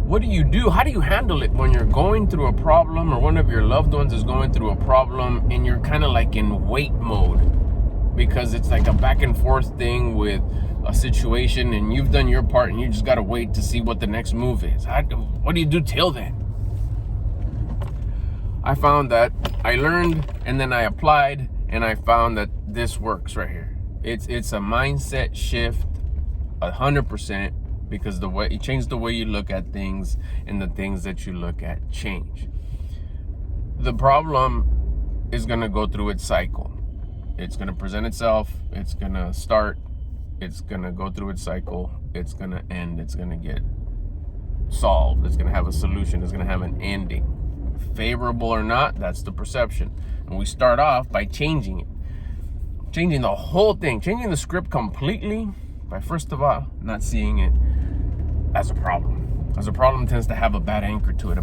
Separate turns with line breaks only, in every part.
what do you do? How do you handle it when you're going through a problem, or one of your loved ones is going through a problem, and you're kind of like in wait mode because it's like a back and forth thing with a situation, and you've done your part and you just got to wait to see what the next move is? What do you do till then? I found that I learned, and then I applied, and I found that this works right here. It's a mindset shift 100%, because the way it changed the way you look at things, and the things that you look at change. The problem is going to go through its cycle. It's going to present itself, it's going to start, it's going to go through its cycle, it's going to end, it's going to get solved, it's going to have a solution, it's going to have an ending. Favorable or not, that's the perception. And we start off by changing it, changing the whole thing, changing the script completely, by first of all not seeing it as a problem. As a problem tends to have a bad anchor to it.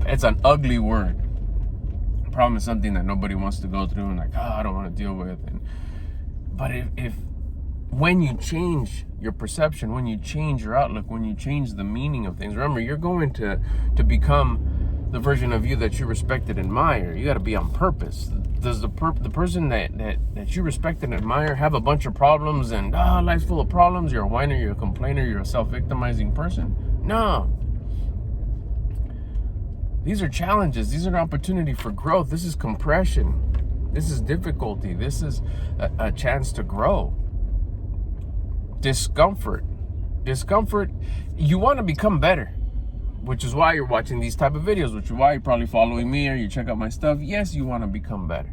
It's an ugly word. A problem is something that nobody wants to go through, and like, I don't want to deal with. But if when you change your perception, when you change your outlook, when you change the meaning of things, remember, you're going to become the version of you that you respect and admire. You got to be on purpose. Does the person that you respect and admire have a bunch of problems and life's full of problems? You're a whiner, you're a complainer, you're a self-victimizing person? No. These are challenges. These are an opportunity for growth. This is compression. This is difficulty. This is a chance to grow. Discomfort. You want to become better, which is why you're watching these type of videos, which is why you're probably following me or you check out my stuff. Yes, you want to become better.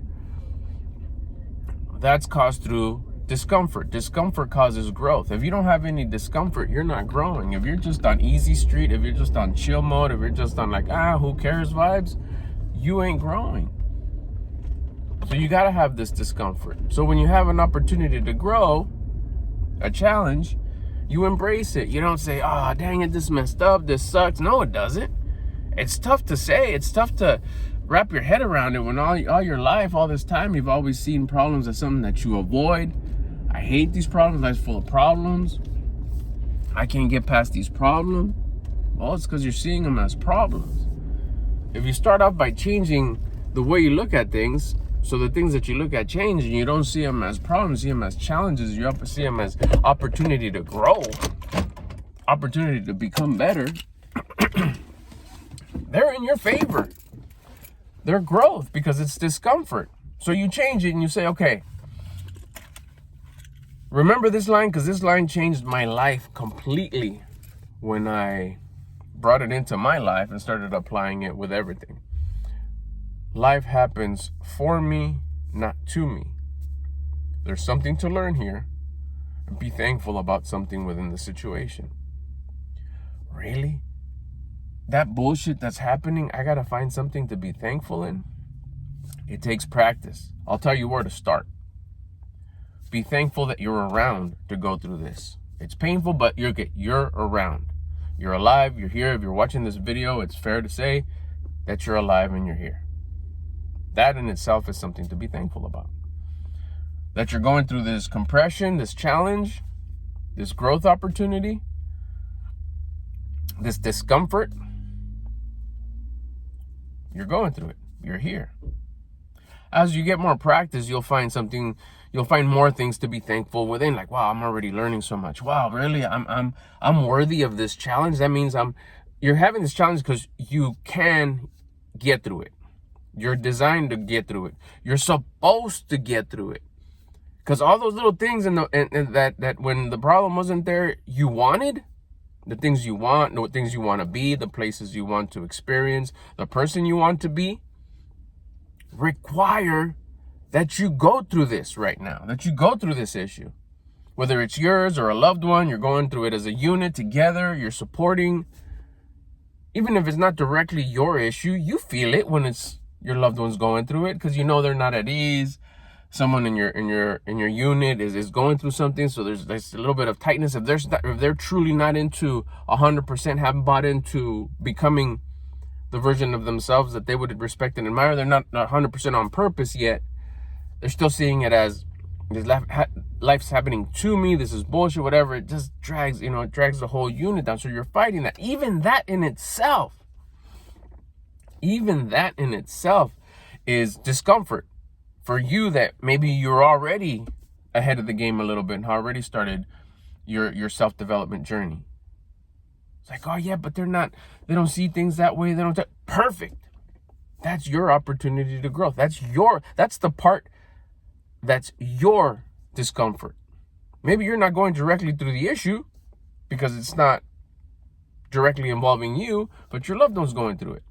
That's caused through discomfort. Discomfort causes growth. If you don't have any discomfort, you're not growing. If you're just on easy street, if you're just on chill mode, if you're just on like, who cares vibes, you ain't growing. So you got to have this discomfort. So when you have an opportunity to grow, a challenge, you embrace it. You don't say, dang it, this messed up, this sucks. No, it doesn't. It's tough to say. It's tough to wrap your head around it when all your life, all this time, you've always seen problems as something that you avoid. I hate these problems. Life's full of problems. I can't get past these problems. Well, it's because you're seeing them as problems. If you start off by changing the way you look at things, so the things that you look at change, and you don't see them as problems, see them as challenges, you have to see them as opportunity to grow, opportunity to become better, they're in your favor. They're growth because it's discomfort. So you change it and you say, okay, remember this line, because this line changed my life completely when I brought it into my life and started applying it with everything. Life happens for me, not to me. There's something to learn here. Be thankful about something within the situation. Really? That bullshit that's happening, I gotta find something to be thankful in? It takes practice. I'll tell you where to start. Be thankful that you're around to go through this. It's painful, but you're around. You're alive, you're here. If you're watching this video, it's fair to say that you're alive and you're here. That in itself is something to be thankful about. That you're going through this compression, this challenge, this growth opportunity, this discomfort. You're going through it. You're here. As you get more practice, you'll find more things to be thankful within. Like, wow, I'm already learning so much. Wow, really? I'm worthy of this challenge. That means you're having this challenge because you can get through it. You're designed to get through it. You're supposed to get through it. Because all those little things that when the problem wasn't there, you wanted, the things you want, the things you want to be, the places you want to experience, the person you want to be, require that you go through this right now, that you go through this issue. Whether it's yours or a loved one, you're going through it as a unit together, you're supporting. Even if it's not directly your issue, you feel it when it's your loved one's going through it, because you know they're not at ease. Someone in your unit is going through something, so there's a little bit of tightness. If they're truly not into 100%, haven't bought into becoming the version of themselves that they would respect and admire, they're not 100% on purpose yet. They're still seeing it as life's happening to me. This is bullshit, whatever. It just drags, it drags the whole unit down. So you're fighting that. Even that in itself is discomfort for you, that maybe you're already ahead of the game a little bit and already started your self-development journey. It's like, oh yeah, but they don't see things that way. Perfect. That's your opportunity to grow. That's the part that's your discomfort. Maybe you're not going directly through the issue because it's not directly involving you, but your loved one's going through it.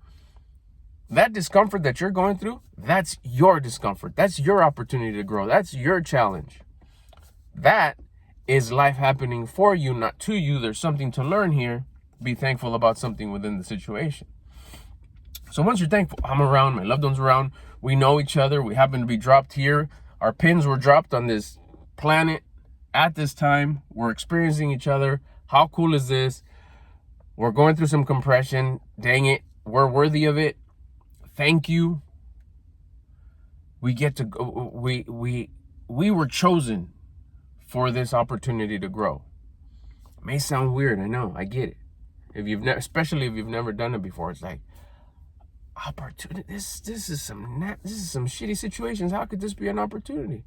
That discomfort that you're going through, that's your discomfort. That's your opportunity to grow. That's your challenge. That is life happening for you, not to you. There's something to learn here. Be thankful about something within the situation. So once you're thankful, I'm around, my loved one's around, we know each other, we happen to be dropped here, our pins were dropped on this planet at this time, we're experiencing each other. How cool is this? We're going through some compression. Dang it, we're worthy of it. Thank you. We get to go, we were chosen for this opportunity to grow. It may sound weird, I know, I get it. Especially if you've never done it before, it's like, opportunity. This is some shitty situations. How could this be an opportunity?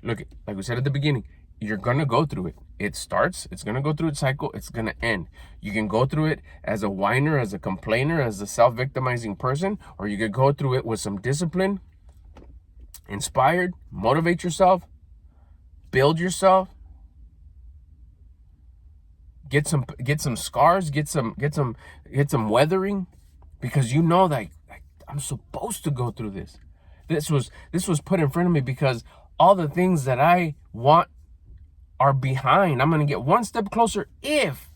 Look, like we said at the beginning, you're gonna go through it. It starts. It's gonna go through its cycle. It's gonna end. You can go through it as a whiner, as a complainer, as a self-victimizing person, or you could go through it with some discipline, inspired, motivate yourself, build yourself, get some scars, get some weathering. Because you know that I'm supposed to go through this. This was put in front of me because all the things that I want are behind. I'm going to get one step closer if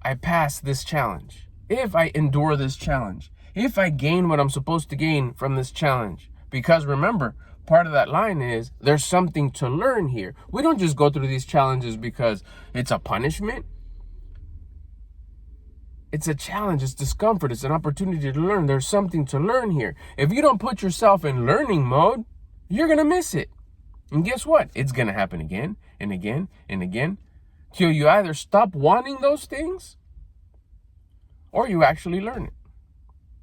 I pass this challenge, if I endure this challenge, if I gain what I'm supposed to gain from this challenge. Because remember, part of that line is there's something to learn here. We don't just go through these challenges because it's a punishment. It's a challenge, it's discomfort, it's an opportunity to learn. There's something to learn here. If you don't put yourself in learning mode, you're going to miss it. And guess what? It's going to happen again and again and again till you either stop wanting those things or you actually learn it.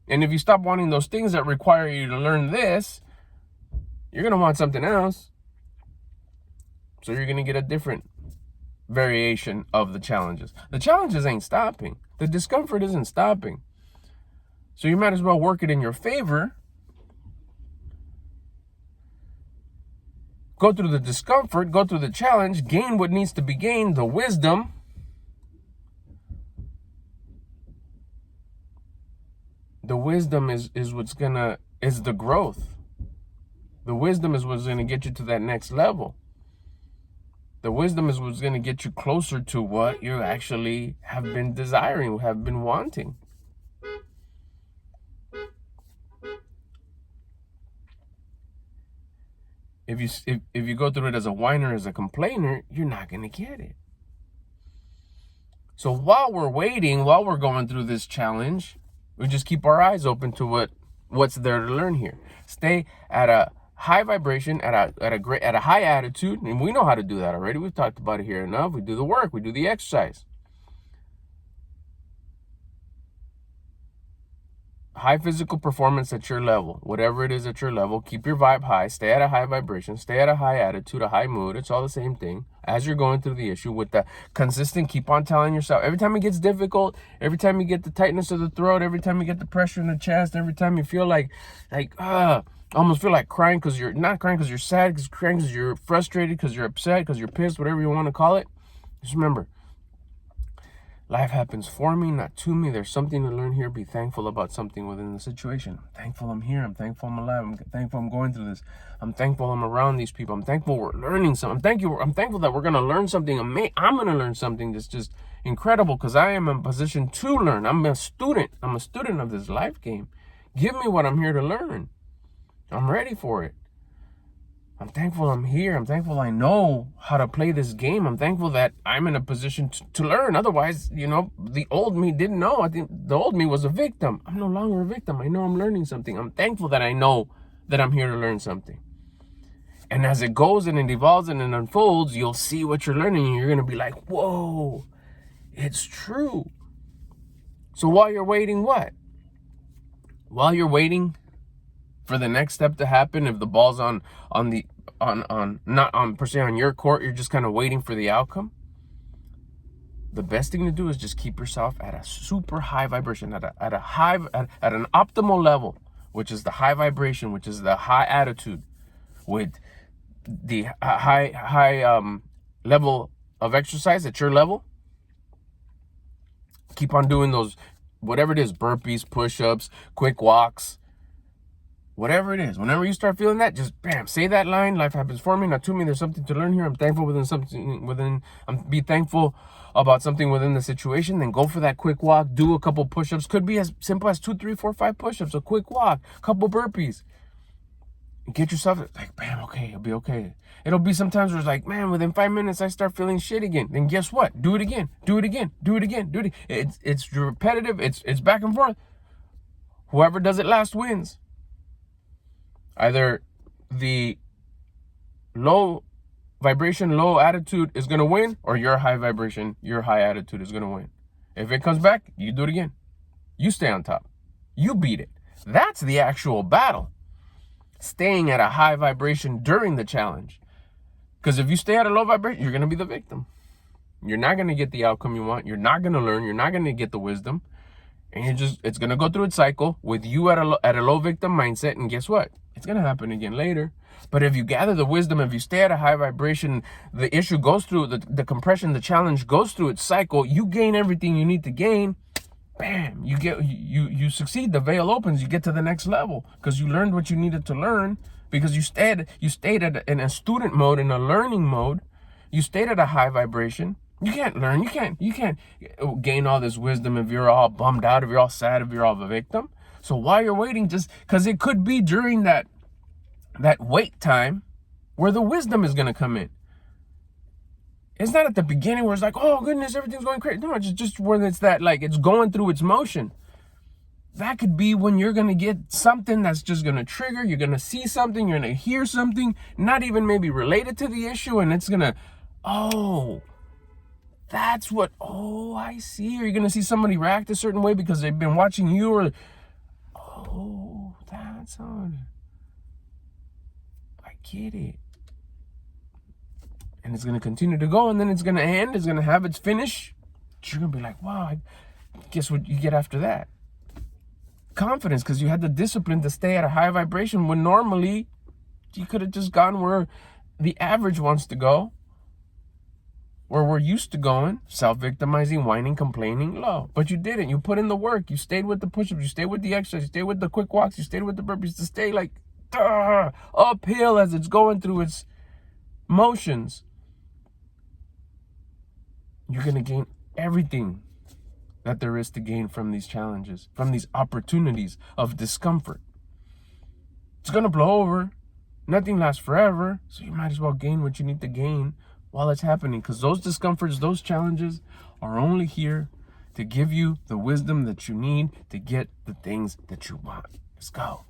And if you stop wanting those things that require you to learn this, you're going to want something else. So you're going to get a different variation of the challenges. The challenges ain't stopping. The discomfort isn't stopping. So you might as well work it in your favor. Go through the discomfort, go through the challenge, gain what needs to be gained, the wisdom. The wisdom is the growth. The wisdom is what's gonna get you to that next level. The wisdom is what's going to get you closer to what you actually have been desiring, have been wanting. If you go through it as a whiner, as a complainer, you're not going to get it. So while we're waiting, while we're going through this challenge, we just keep our eyes open to what's there to learn here. Stay at a high vibration, at a high attitude, and we know how to do that already. We've talked about it here enough. We do the work, we do the exercise. High physical performance at your level, whatever it is at your level, keep your vibe high, stay at a high vibration, stay at a high attitude, a high mood. It's all the same thing as you're going through the issue with the consistent, keep on telling yourself, every time it gets difficult, every time you get the tightness of the throat, every time you get the pressure in the chest, every time you feel like almost feel like crying because you're not crying because you're sad, because crying because you're frustrated, because you're upset, because you're pissed, whatever you want to call it. Just remember, life happens for me, not to me. There's something to learn here. Be thankful about something within the situation. I'm thankful I'm here. I'm thankful I'm alive. I'm thankful I'm going through this. I'm thankful I'm around these people. I'm thankful we're learning something. I'm thankful that we're going to learn something. I'm going to learn something that's just incredible because I am in a position to learn. I'm a student. I'm a student of this life game. Give me what I'm here to learn. I'm ready for it. I'm thankful I'm here. I'm thankful I know how to play this game. I'm thankful that I'm in a position to learn. Otherwise, the old me didn't know. I think the old me was a victim. I'm no longer a victim. I know I'm learning something. I'm thankful that I know that I'm here to learn something. And as it goes and it evolves and it unfolds, you'll see what you're learning and you're going to be like, whoa, it's true. So while you're waiting, what? While you're waiting for the next step to happen, if the ball's not on per se on your court, you're just kind of waiting for the outcome. The best thing to do is just keep yourself at a super high vibration, at an optimal level, which is the high vibration, which is the high attitude, with the high level of exercise at your level. Keep on doing those, whatever it is, burpees, push-ups, quick walks, whatever it is. Whenever you start feeling that, just bam, say that line. Life happens for me, not to me. There's something to learn here. I'm thankful be thankful about something within the situation. Then go for that quick walk. Do a couple push-ups. Could be as simple as 2, 3, 4, 5 push-ups. A quick walk, a couple burpees. And get yourself like, bam, okay, it'll be okay. It'll be sometimes where it's like, man, within 5 minutes I start feeling shit again. Then guess what? Do it again. Do it again. Do it again. Do it. It's repetitive. It's back and forth. Whoever does it last wins. Either the low vibration, low attitude is going to win, or your high vibration, your high attitude is going to win. If it comes back, you do it again. You stay on top. You beat it. That's the actual battle. Staying at a high vibration during the challenge. Because if you stay at a low vibration, you're going to be the victim. You're not going to get the outcome you want. You're not going to learn. You're not going to get the wisdom. And it's going to go through its cycle with you at a low victim mindset. And guess what? It's going to happen again later. But if you gather the wisdom, if you stay at a high vibration, the issue goes through, the compression, the challenge goes through its cycle. You gain everything you need to gain. Bam, you succeed. The veil opens. You get to the next level because you learned what you needed to learn, because you stayed in a student mode, in a learning mode. You stayed at a high vibration. You can't learn. You can't gain all this wisdom if you're all bummed out, if you're all sad, if you're all a victim. So while you're waiting, just because it could be during that wait time where the wisdom is going to come in. It's not at the beginning where it's like, oh goodness, everything's going crazy. No, it's just when it's that, like, it's going through its motion. That could be when you're going to get something that's just going to trigger. You're going to see something. You're going to hear something, not even maybe related to the issue. And it's going to, oh, that's what, oh, I see. Or you're going to see somebody react a certain way because they've been watching you, or, oh, that's on. I get it. And it's going to continue to go, and then it's going to end. It's going to have its finish. You're going to be like, wow, guess what you get after that? Confidence, because you had the discipline to stay at a high vibration when normally you could have just gone where the average wants to go, where we're used to going, self-victimizing, whining, complaining, low. But you didn't. You put in the work. You stayed with the push-ups. You stayed with the exercise. You stayed with the quick walks. You stayed with the burpees to stay like uphill as it's going through its motions. You're going to gain everything that there is to gain from these challenges, from these opportunities of discomfort. It's going to blow over. Nothing lasts forever. So you might as well gain what you need to gain while it's happening. Because those discomforts, those challenges are only here to give you the wisdom that you need to get the things that you want. Let's go.